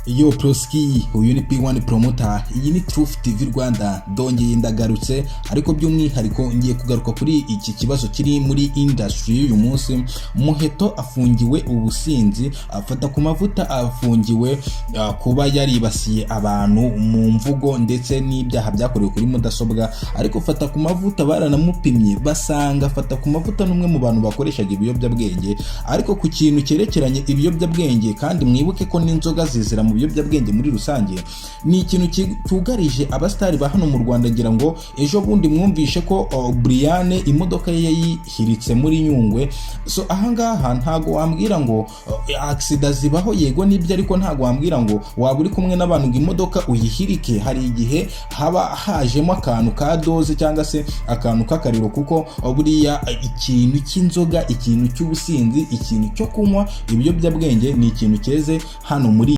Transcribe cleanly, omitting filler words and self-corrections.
Yo Proski, uyu ni P1 Promoter, iyi ni Truth TV Rwanda, ndongeye ndagarutse, ariko by'umwihariko ngiye kugaruka kuri iki kibazo kiri muri industry uyu munsi. Muheto afungiwe ubusinzi, afata ku mavuta, afungiwe kuba yaribasiye abantu mu mvugo ndetse n'ibyaha byakorewe kuri mudasobwa, ariko fata ku mavuta baranamupimye basanga fata ku mavuta n'umwe mu bantu bakoreshaga ibiyobyabwenge, ariko ku kintu cyerekeranye ibiyobyabwenge, kandi mwibuke ko n'inzoga zizira mu biyobyabwenge muri rusange, ni ikintu cyugarije abastari ba hano mu Rwanda. Ngira ngo ejo bundi mwumvishe ko Brian imodoka ye yayihiritse muri Nyungwe. So ahangaha ntago wambwira ngo accident zibaho, yego nibyo, ariko ntago wambwira ngo waba uri kumwe n'abantu ngo imodoka uyihirike. Hari igihe haba hajemo akantu ka doze cyangwa se akantu k'akariro, kuko buriya ikintu cy'inzoga, ikintu cy'ubusinzi, ikintu cyo kunywa ibiyobyabwenge ni ikintu cyeze hano muri